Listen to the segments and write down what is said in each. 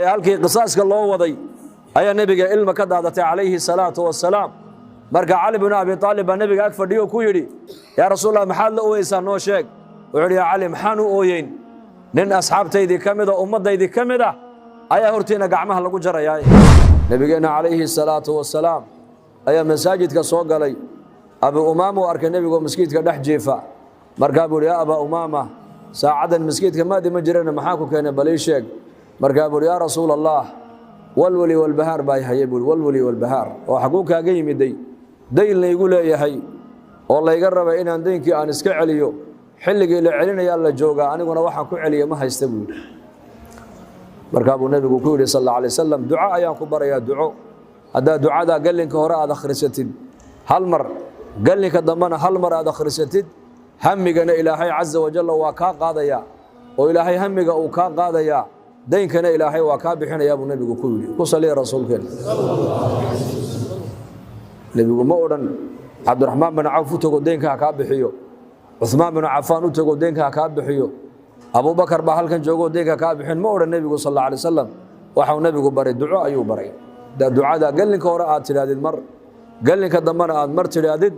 halkii qisaaska loo waday ayaa nabiga ilma ka daadatay calayhi salaatu wasalaam marka cali ibn abi talib baa nabiga ag fadhiyo ku yidhi yaa rasuulallah maxaad la ooyeysaa noo sheeg wuxuu yidhi yaa cali maxaan u ooyeyn nin asxaabtaydii ka mid a ummaddaydii ka mid ah ayaa hortiina gacmaha lagu jarayaa nabigeena calayhi salaatu wasalaam ayaa masaajidka soo galay abu umaama uu arkay nabigu masjidka dhex jiifa markaa buu yidhi yaa abaa umaama saacadan masjidka maadi ma jirana maxaa ku keenay bal ii sheeg markaa buu yidhi yaa rasuul allah walwali walbahaar baa hayay buu walwali walbahaar oo xaguu kaaga yimiday dayn laygu leeyahay oo layga rabay inaan daynkii aan iska celiyo xilligii la celinayaa la joogaa aniguna waxaan ku celiya ma haysta buu yidhi markaa buu nabigu ku yidhi sal alla alay wasalam duco ayaan ku barayaa duco haddaa ducadaa gallinka hore aad akhrisatid hal mar gallinka dambena hal mar aad akhrisatid hamigana ilaahay caza wajalla waa kaa qaadayaa oo ilaahay hamiga uu kaa qaadayaa daynkana ilaahay waa kaa bixinayaa buu nabigu ku yidhi ku saliya rasuulkeena nabigu ma odhan cabdiraxmaan bin cawf u tago deynka ha kaa bixiyo cuثmaan bin cafaan u tago deynka ha kaa bixiyo abubakar baa halkan joogoo deynka kaa bixin ma odhan nebigu sal alla alay wasalam waxau nebigu baray duco ayuu baray daa ducada gallinka hore aad tidhaahdid mar gallinka dambena aad mar tidhaahdid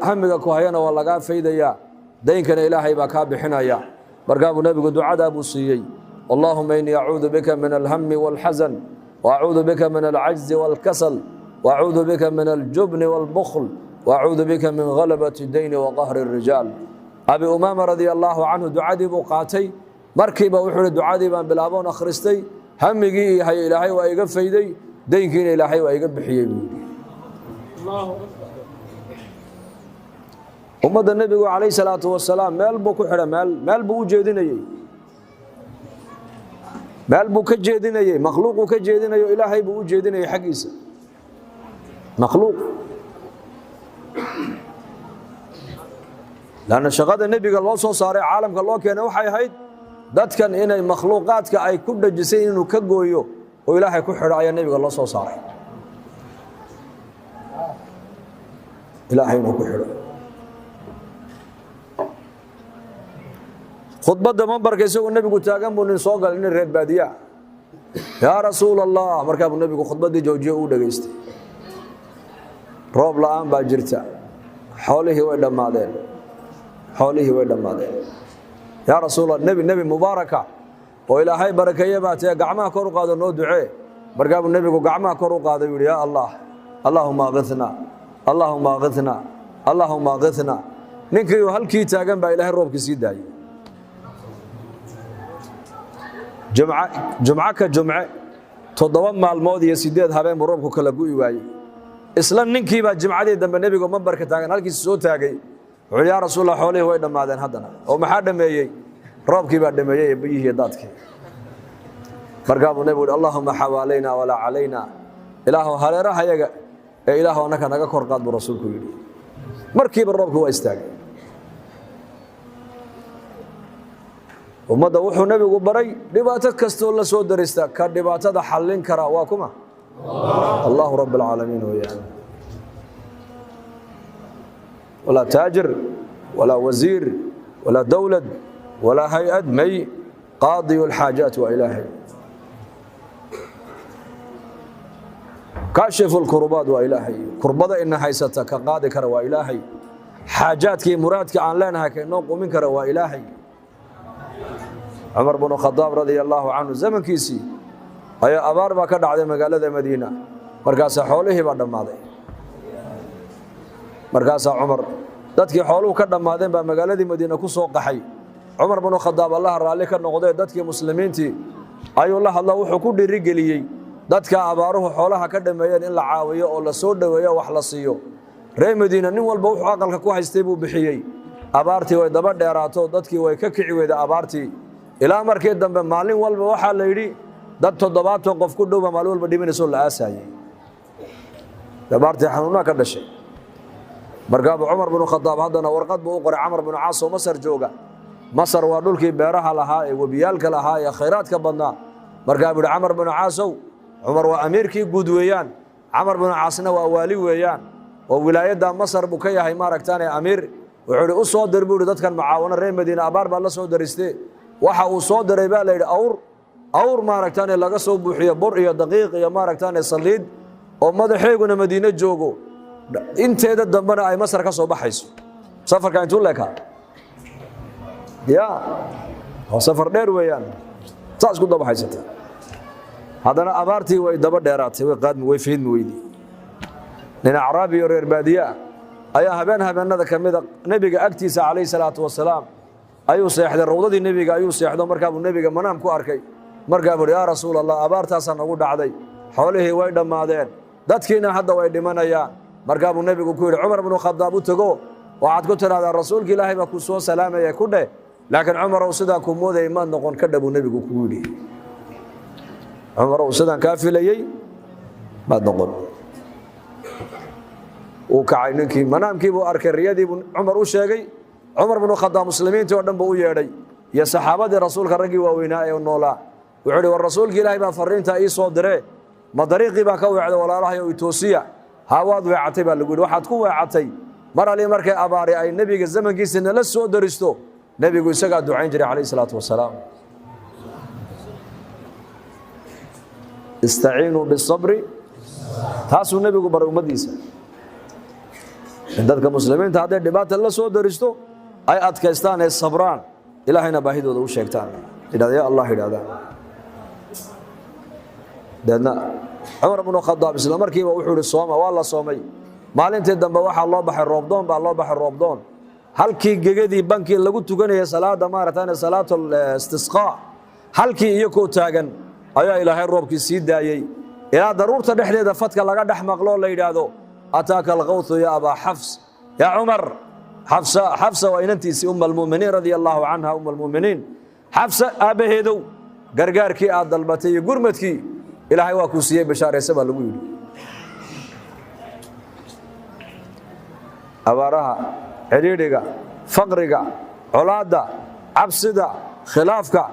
hamiga ku hayana waa lagaa faydayaa daynkana ilaahay baa kaa bixinaya markaa buu nebigu ducadaa buu siiyey allahuma inii acuudu bika min alhami wاlxasan waacuudu bika min alcajzi wاlkasal waacuudu bika min aljubni wاlbukhl waacuudu bika min galabati dayni waqahri الrijaal abi umaama radia allaahu canhu ducadii buu qaatay markiiba wuxuu hi ducadii baan bilaaboon akhristay hamigii iyo hay ilaahay waa iga fayday daynkiina ilaahay waa iga bixiyey buu yidhi ummadda nebigu calayh salaatu wasalaam meel buu ku xidha meel buu u jeedinayey meel buu ka jeedinayey makhluuquu ka jeedinayo ilaahay buu u jeedinayay xaggiisa makhluuq lanna shaqada nebiga loo soo saaray caalamka loo keenay waxay ahayd dadkan inay makhluuqaadka ay ku dhajisay inuu ka gooyo oo ilaahay ku xidho ayaa nebiga loo soo saaray ilaahay inuu ku xidho khudbadda mambarka isagoo nebigu taagan buu nin soo galay nin reer baadiyaa yaa rasuul allah markaa buu nebigu khudbaddii joojiye uu dhegaystay roob la'aan baa jirta xoolihii way dhammaadeen yaa rasuul nebi mubaaraka oo ilaahay barakeeye baa tee gacmaha kor u qaado noo ducee markaa buu nebigu gacmaha kor u qaaday buu yidhi yaa allah allaahuma akitna allaahuma akitna allaahuma akitna ninkii halkii taagan baa ilaahay roobkii sii daayey jumco ka jumce 7 maalmood iyo 8 habeen buu roobku kala gu'i waayey isla ninkii baa jimcadii dambe nebigu mambarka taagan halkiisa soo taagay wuxuu yaa rasuulallah xoolihii way dhammaadeen haddana oo maxaa dhameeyey roobkii baa dhameeyey ee biyihii daadkii markaa buu nebigu yidhi allaahuma xawaalayna walaa calayna ilaahu hareerahayaga ee ilaahu annaka naga kor qaad buu rasuulku yidhi markiiba roobkii waa istaagay ummadda wuxuu nebigu baray dhibaato kastoo la soo darista ka dhibaatada xallin kara waa kuma allahu rabb alcaalamiin weyaan walaa taajir walaa wasiir walaa dowlad walaa hay-ad may qaadiyu alxaajaat waa ilaahay kaashifu lkurubaad waa ilaahay kurbada ina haysata ka qaadi kara waa ilaahay xaajaadkii muraadka aan leenahay ka inoo qumin kara waa ilaahay cumar bnu khadaab radia allaahu canhu zamankiisii ayaa abaar baa ka dhacday magaalada madiina markaasaa xoolihii baa dhammaaday markaasaa cumar dadkii xooluhu ka dhammaadeen baa magaaladii madiina ku soo qaxay cumar bnu khadaab allaha raalli ka noqdee dadkii muslimiintii ayuu la hadla wuxuu ku dhiirigeliyey dadka abaaruhu xoolaha ka dhammeeyeen in la caawiyo oo la soo dhoweeyo wax la siiyo reer madiina nin walba wuxuu aqalka ku haystay buu bixiyey abaartii way daba dheeraato dadkii way ka kici weyda abaartii ilaa markii dambe maalin walba waxaa la yidhi dad 70 qof ku dhowba maalin walba dhiminaysoo la aasaayey abaartii xanuunaa ka dhashay markaabuu cumar bnu khadaab haddana warqad buu u qoray camar binu caas oo masar jooga masar waa dhulkii beeraha lahaa ee webiyaalka lahaa ee khayraadka badnaa markaa buu yidhi camar binu caasow cumar waa amiirkii guud weeyaan camar binu caasna waa waali weeyaan oo wilaayadda masar buu ka yahay maaragtaan ee amiir wuxuu yidhi u soo dir buu yidhi dadkan mucaawano reer madiina abaar baa la soo daristee waxa uu soo diray baa la yidhi awr awr maaragtaan laga soo buuxiyo bur iyo daqiiq iyo maaragtaan saliid oo madaxeeguna Madiina joogo inteeda dambana ay Masar ka soo baxayso safarka intuu leekaa ya oo safar dheer weeyaan taas ku daba haysata hadana abaartii way daba dheeraatay way qaadmi way fiidmi weydii nin Arabi iyo reer baadiya ayaa habeenada kamida nabiga agtiisa kaleey salaatu wasalaam ayuu seexday rawdadii nabiga ayuu seexdo markaa uu nabiga manaam ku arkay markaa buu yaa rasuulallah abaartaas nagu dhacday xoolihii way dhamaadeen dadkiina hadda way dhimanayaan markaa uu nabigu ku yiri Umar ibn Khattab u tago waxaad ku tiraahdaa rasuulka Ilaahay baa ku soo salaamay ku dheh laakiin Umar oo sida ku mooday ma noqon ka dhabu nabigu ku yiri Umar oo sida ka filayay ma noqon oo kacay ninkii manaamkii buu arkay riyadii Umar u sheegay Umar ibn Khattab muslimiinta oo dhan buu u yeedhay ya saxaabadii rasuulka ragii waaweynaa ee noolaa wuxuu war rasuulka Ilaahay baa fariinta ii soo diray ma dariiqii baa ka weecday walaalahay oo toosiya hawaad weecatay baa lagu yiri waxaad ku weecatay mar ali markay abaari ay nabiga zamankiisa la soo daristo nabigu isaga ducayn jiray kaleey salaatu wasalaam istaciinu bis-sabri taasuu nabigu bar ummadiisa dadka muslimiinta haday dhibaato la soo daristo ay adkaystaan ee sabraan ilaahayna baahidooda u sheegtaan ilaahay Allah ilaada dadna Umar ibn Khattab isla markiiba wuxuu yiri sooma waa la soomay maalintii dambe waxa loo baxay roobdoon halkii gegadii bankii lagu tukanayay salaada maaratan salaatul istisqa halkii iyo ko taagan ayaa ilaahay roobkii sii daayay ilaa daruurta dhexdeeda fadka laga dhaxmaqlo la yiraahdo ataaka al-ghawth ya aba hafs ya Umar حفصة وإنتي أم المؤمنين رضي الله عنها أم المؤمنين حفصة أبهدو غرغاركي أدلبتي غرمتكي إلهي واكوسيه بشارة سبا لغوي أبارها حريريغا فقريغا علادا عبسدا خلافكا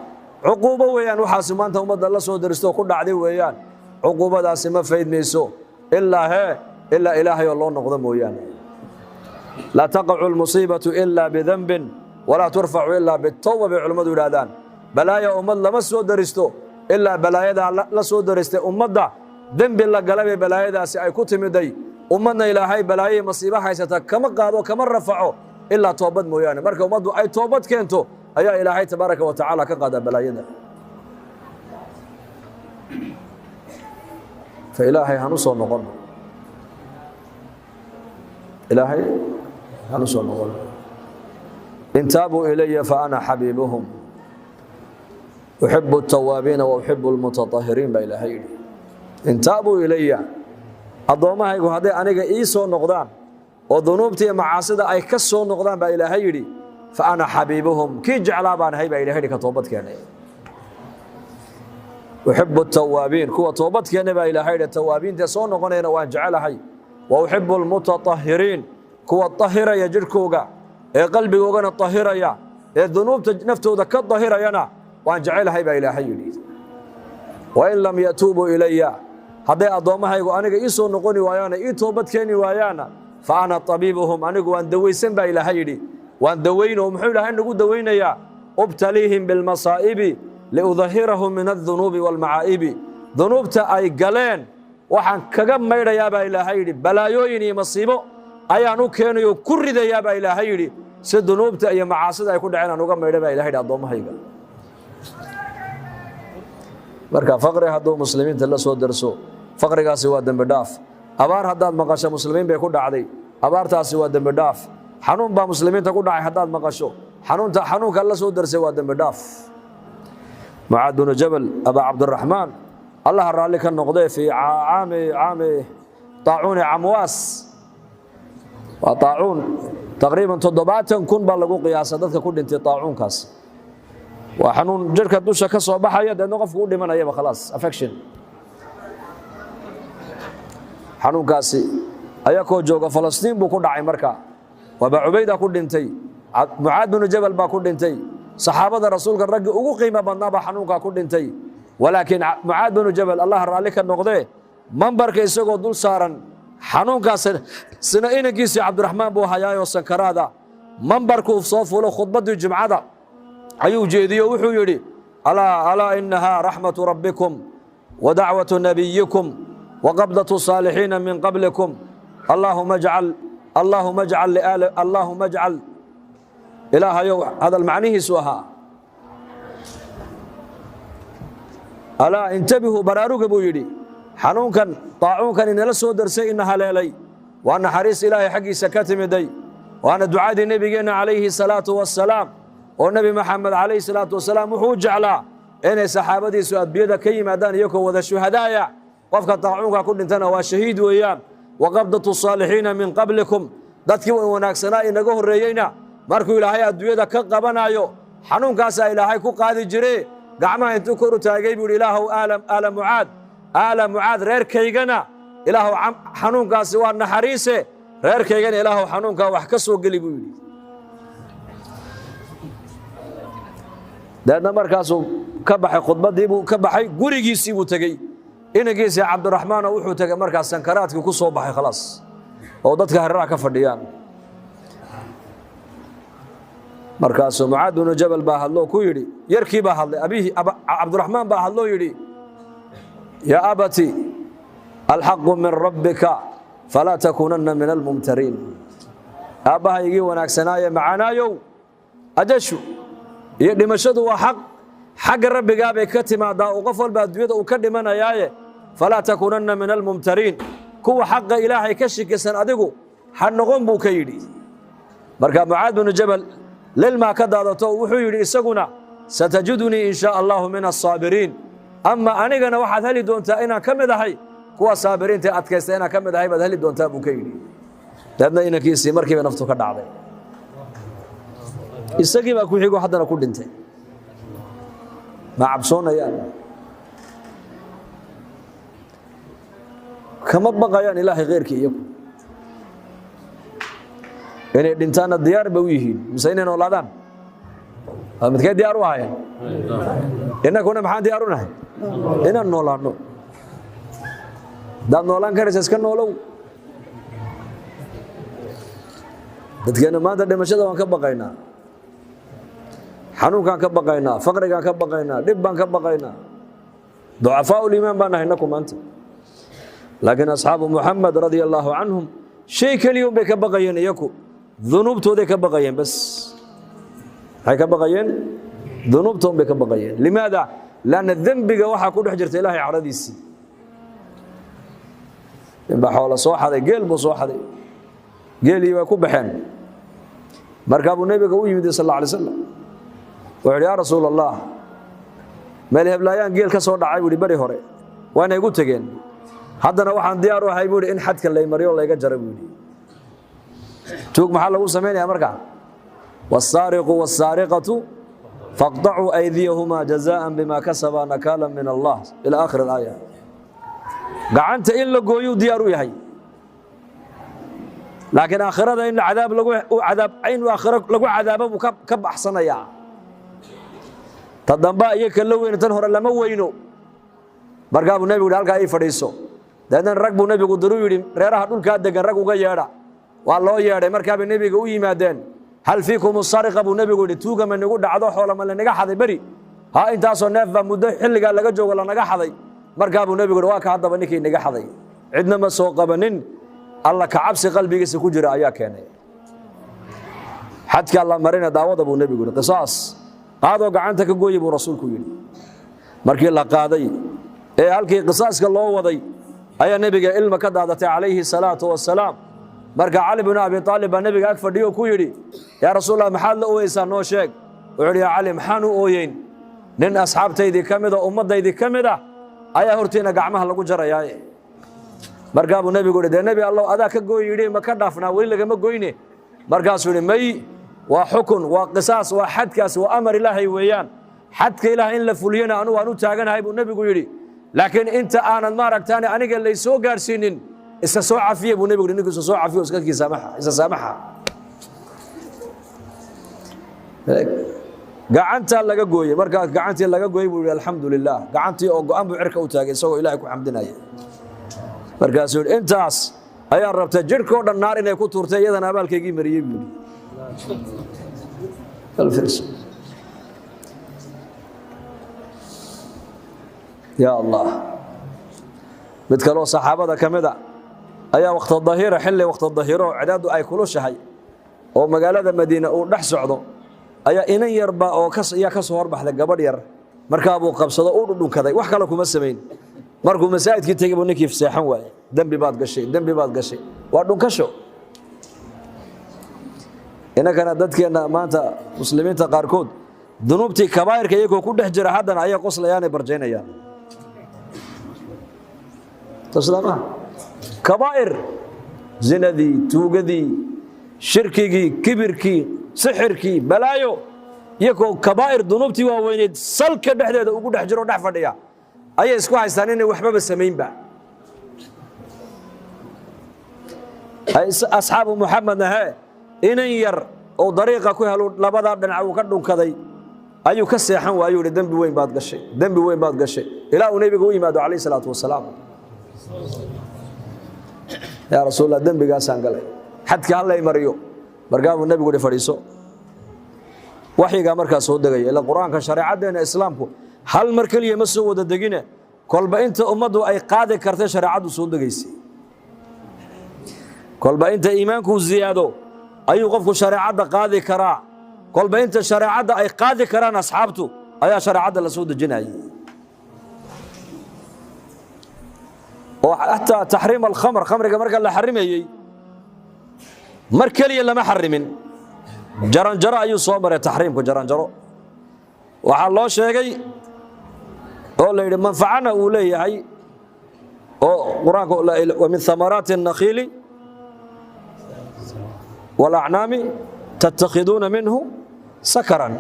عقوبة ويان وحاسمانتا ومد الله سو درستو كل عدي ويان عقوبة داسي ما فايد ميسو إلا إلهي الله نقضم ويان لا تقع المصيبة إلا بذنب ولا ترفع إلا بالتوبة بعلماء الأذان بلايا أمد لما سو درستو إلا بلايا لا سو درستو أمد ذنب الله قلبي بلايا دا سي أي كتم دي أمدنا إلهي بلايا مصيبة حيثة كما قادوا كما رفعوا إلا توبة مويانا مركا أمدوا أي توبة كنتو أي إلهي تبارك وتعالى كقاد بلايا دا فإلهي هنوصل نقول إلهي هنوصل نقول إن تابوا إلي فأنا حبيبهم أحب التوابين وأحب المتطهرين بإلهي إن تابوا إلي الضوما هيقول هذا أنا إيسو نقدان وذنوبتي معاصدة أي كسو نقدان بإلهي فأنا حبيبهم كي جعلابان هاي بإلهي كتوبت كان أحب التوابين كو توبت كان بإلهي التوابين تسو نقدان وأن جعلها وأحب المتطهرين كو الطهر يجركوغا قلبي وغنا الطهر يا الذنوب نفته ذك الطهر ينا وأن جعلها بإلهي وإن لم يتوبوا إلي هذا أضومها يقول أنا إيسو نقوني ويانا إيه توبت كاني ويانا فأنا طبيبهم أنا وأن دويسن بإلهي وأن دوينهم حول هاي نقول دوينا يا أبتليهم بالمصائب لأظهرهم من الذنوب والمعائب ذنوبت أي قلين وحن كجم مير يا بإلهي بلايوني مصيبه أيانو كانوا كل ذا يا بإلهي سدنوبت أي معاصد يكون عنا نقم مير بإلهي أضومها يقول marka faqri hadoo muslimiinta la soo darso faqrigaasi waa dambi dhaaf abaar hadaad maqasho muslimiin bay ku dhacday abaartaasi waa dambi dhaaf xanuun baa muslimiinta ku dhacay hadaad maqasho xanuunka la soo darsay waa dambi dhaaf Mu'aad bin Jabal Aba Abdurrahman Allah raali ka noqday fi aami طاعون Amwas wa طاعون taqriiban 7 kun baa lagu qiyaasay dadka ku dhintay طاعونkaas وحنون جركة دوشة كسر بحياة ده نقف قولي من أيام خلاص affection حنون كاسي أياكو جوجا فلسطين بكون داعي مركا وأبا عبيدة كل انتي معاذ بن جبل باكل انتي صحابة الرسول كان رجع أقو قيمة بنابا حنون كل انتي ولكن معاذ بن جبل الله رالك النقطة منبر كيسوق دول سارن حنون كاس سنين كيسي عبد الرحمن بو حياة وسكرادا منبر كوف صوف ولا خطبة الجمعة ayuu jeediyo wuxuu yiri ألا إنها رحمة ربكم ودعوة نبيكم وقبضة الصالحين من قبلكم اللهم اجعل إله يو هذا المعنى سوها ألا انتبهوا براروك بويدي حنون كان طاعون كان إن لسه درسي إنها ليلي وأن حريص إلهي حقي سكاتم يدي وأنا دعاء النبي عليه الصلاة والسلام والنبي محمد عليه الصلاة والسلام وحوج على إن صحابتي سؤال بيدا كيما دان يكو وذا الشهدايا قفك طاعون كل انتنا وشهيد ويان وقبضة الصالحين من قبلكم dadkii wanaagsanaa inaga horeeyayna markuu ilaahay adduunyada ka qabanayo xanuunkaas ilaahay ku qaadi jiray gacmaha intuu kor u taagay buu ilaahu ala muad reerkaygana ilaahu xanuunkaas waa naxariise reerkaygana ilaahu xanuunka wax ka soo gali buu yiri dadna markaas ka baxay khudbadii buu ka baxay gurigiisii buu tagay inagiisa Cabdiraxmaan wuxuu tagay markaas sankaraadkii ku soo baxay khalaas oo dadka hareeraha ka fadhiyaan markaas Mucaad bin Jabal baa hadlo ku yiri yarkii baa hadlay abihi Cabdiraxmaan baa hadlo yiri ya abati alhaq min rabbika fala takunanna min almumtarin abahaygii wanaagsanaaye macaanayow ajashu iyo dhimashadu waa xaq rabbiga bay ka timaadaa oo qof walba adduunyada uu ka dhimanayaaye fala takunanna min almumtarin kuwa xaq ilaahay ka shikisan adigu ha noqon buu ka yiri marka Mucaad bin Jabal lilma ka daadato wuxuu yiri isaguna satajiduni insha Allah min as-sabirin amma anigana waxaad heli doontaa inaan kamid ahay kuwa saabiriinta adkaysta inaan kamid ahay baad heli doontaa buu ka yiri dadna inankiisii markii naftu ka dhacday isagii baa ku xigo haddana ku dhintay ma cabsoonayaan kama baqayaan ilaahay geerkii iyagu inay dhintaana diyaar ba u yihiin mise inay noolaadaan midkay diyaar u ahaayeen innaguna maxaan diyaar u nahay inaan noolaano daad noolaan karaysa iska noolow dadkeena maanta dhimashada waan ka baqaynaa xanuunkaan ka baqaynaa faqrigaan ka baqaynaa dhib baan ka baqaynaa ducafaa uliimaan baan nahay naku maanta laakiin asxaabu Muhammad radiyallahu anhum shay kaliya bay ka baqayeen iyagu ذنوبتooday ka baqayeen bas hay ka baqayeen ذنوبtoon bay ka baqayeen limaada laana dambiga waxa ku dhex jirta ilaahay caradiisi ba xawla soo xaday geel buu soo xaday geelii way ku baxeen marka abu nabiga uu yimid sallallahu alayhi wasallam wuxuu ya rasuulallah meel heblayaan geel ka soo dhacay wuri bari hore waana igu tageen haddana waxaan diyaar u ahay buu in xadka la mariyo la iga jaray buu توك محل لو سمينا يا مركع والسارق والسارقة فاقطعوا أيديهما جزاء بما كسبا نكالا من الله إلى آخر الآية قعنت إلا قويو ديارو يحي لكن آخرة إن عذاب لقو عذاب عين وآخرة لقو عذابه كب أحسن يا تدنبا يكلو إن تنهر لما وينو برقاب النبي قال لك أي فريسو لأن الرقب النبي قدروا يريم ريرها دول كادق الرقب غيرا والله يا مركب النبي قوي مادين هل فيكم السارق ابو النبي قول توغا من نغو دعدو خوله ما لنغا خدي بري ها انتاسو نيف با مدو خليغا لغا جوغ لا نغا خدي مركب النبي قول واك هدبا نكي نغا خدي عندنا ما سو قبنين الله كعبس قلبيgiisa ku jira ayaa keenay xadka Allah marina daawada ابو النبي قول قصاص qaado gacanta ka gooyay buu rasuulku yiri markii la qaaday ee halkii qisaaska loo waday ayaa nabiga ilma ka daadatay calayhi salaatu wassalaam marka Ali ibn Abi Talib nabiga ag fadhiyo ku yiri ya rasuulullah maxaad la ooyeysaa noo sheeg wuxuu ya Ali maxaan u ooyeen nin asxaabtaydi kamida ummadaydi kamida ayaa hortiina gacmaha lagu jarayaa marka abu nabigu yiri nabi Allah adaa ka gooy yiri ma ka dhaafnaa wali laga ma gooyne markaasuu yiri may waa xukun waa qisaas waa xadkaas waa amar ilaahay weeyaan xadka ilaahay in la fuliyana anu waan u taaganahay buu nabigu yiri laakiin inta aanad ma aragtaani aniga la soo gaarsiinin iska soo cafiye buu nabigu ninka soo cafiyo iska kiisamaha isa samaha gacanta laga gooyay marka gacantii laga gooyay buu alxamdulillah gacantii oo go'an buu cirka u taagay isagoo ilaahay ku xamdinaya markaasuu intaas ayaa rabta jirko dhan naar inay ku tuurtay iyadana abaalkeygii mariyay buu يا الله midkaloo saxaabada kamida ayaa waqti dhahira xilli waqti dhahiro ciidadu ay kulushahay oo magaalada Madiina uu dhex socdo ayaa inan yarba oo ka soo horbaxday gabadh yar markaa buu qabsado oo dhunkaday wax kale kuma sameyn markuu masaajidkii tagay buu ninkii fasaxan waayay dambi baad gashay waa dhunkasho inagana dadkeena maanta muslimiinta qaarkood dunuubtii kabaa'irka iyagoo ku dhex jira haddana ayay qoslayaan barjeynayaan taslama kabaa'ir zinadii tuugadii shirkigii kibirkii sixirkii balaayo iyagoo kabaa'ir dunuubtii waaweyneed salka dhexdeeda ugu dhex jiro dhex fadhiya ayay isku haystaan inay waxbaba samaynba asxaabu muxamedna inan yar oo dariiqa ku helo labada dhinac uu ka dhunkaday ayuu ka seexan waayuu yiri dambi weyn baad gashay ilaa uu nabiga u yimaado kaleey salaatu wasalaam ya rasuulullah dambigaasaan galay xadka hallay mariyo markaa uu nabigu fadhiiso waxyiga markaa soo degay ila quraanka shariicadeena islaamku hal mar kaliya ma soo wada degine kolba inta ummadu ay qaadi kartay shariicadu soo degaysay kolba inta iimaanku ziyaado ayuu qofku shariicada qaadi karaa kolba inta shariicada ay qaadi karaan asxaabtu ayaa shariicada la soo dejinayay oo hatta tahriim al-khamr khamriga marka la xarimayay mar kaliya lama xarimin jaranjaro ayuu soo maray tahriimku jaranjaro waxa loo sheegay oo la yiri manfaacana uu leeyahay oo quraanka wa min thamaraati an-nakhili wal a'nami tattakhiduna minhu sakaran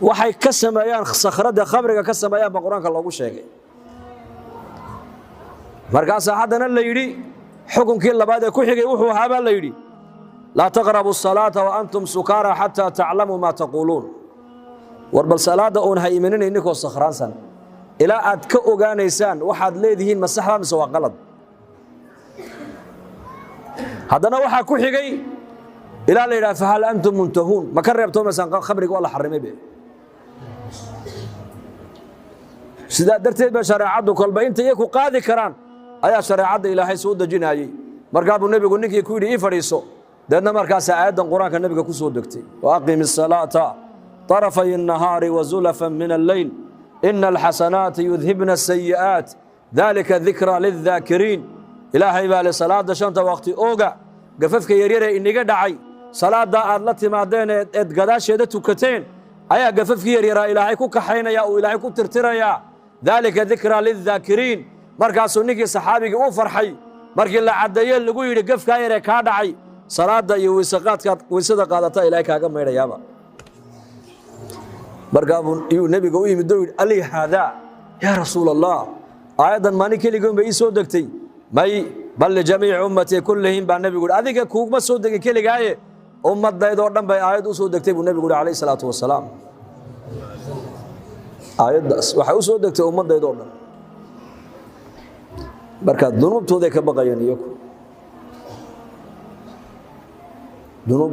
waxay ka sameeyaan sakhrada khamriga ka sameeyaan quraanka loogu sheegay markaas haddana la yiri xukunkii labaad ee ku xigay wuxuu ahaa la yiri la taqrabu as-salata wa antum sukara hatta ta'lamu ma taqulun warbal salaada oo hay iimaninayni ko sakhraansan ila aad ka ogaanaysaan waxaad leedihiin ma sax mise waa qalad haddana waxa ku xigay ila la yiraahdo hal antum muntahun ma ka reebto masan khamriga wala xarimay sida darteed ba shariicadu kolba inta ay ku qaadi karaan ayaa shariicada ilaahay soo dejinayay markaa buu nabigu ninkii ku yiri fariiso dadna markaas aayadan quraanka nabiga ku soo degtay wa aqimis salata طرفي النهار وزلفا من الليل إن الحسنات يذهبن السيئات ذلك ذكرى للذاكرين إلهي بالي صلاة شانتا وقت أوغا قففك يريري إني قد عي صلاة دا أدلتي معدين قداش يدتو كتين أيا قففك يريري إلهي كوكا حين يا وإلهي كو ترترى يا ذلك ذكرى للذاكرين مركاسو نيكي صحابي او فرحي مركي الله عديين لغو يري قفك يري كادعي صلاة دا ويساقات قادتا إلهي كاقا ميرا يابا markaabuu iyo nabiga u yimid oo ali hada ya rasuul allah aayadan maani kaligoon bay soo degtay may bal jamiic ummati kullihim ba nabigu adiga kuuma soo degay kaligaaye ummadaydo dhan bay aayad u soo degtay buu nabigu kaleey salaatu wasalaam aayadaas waxa u soo degtay ummadaydo dhan marka dunuubtooda ka baqayeen iyagu dunub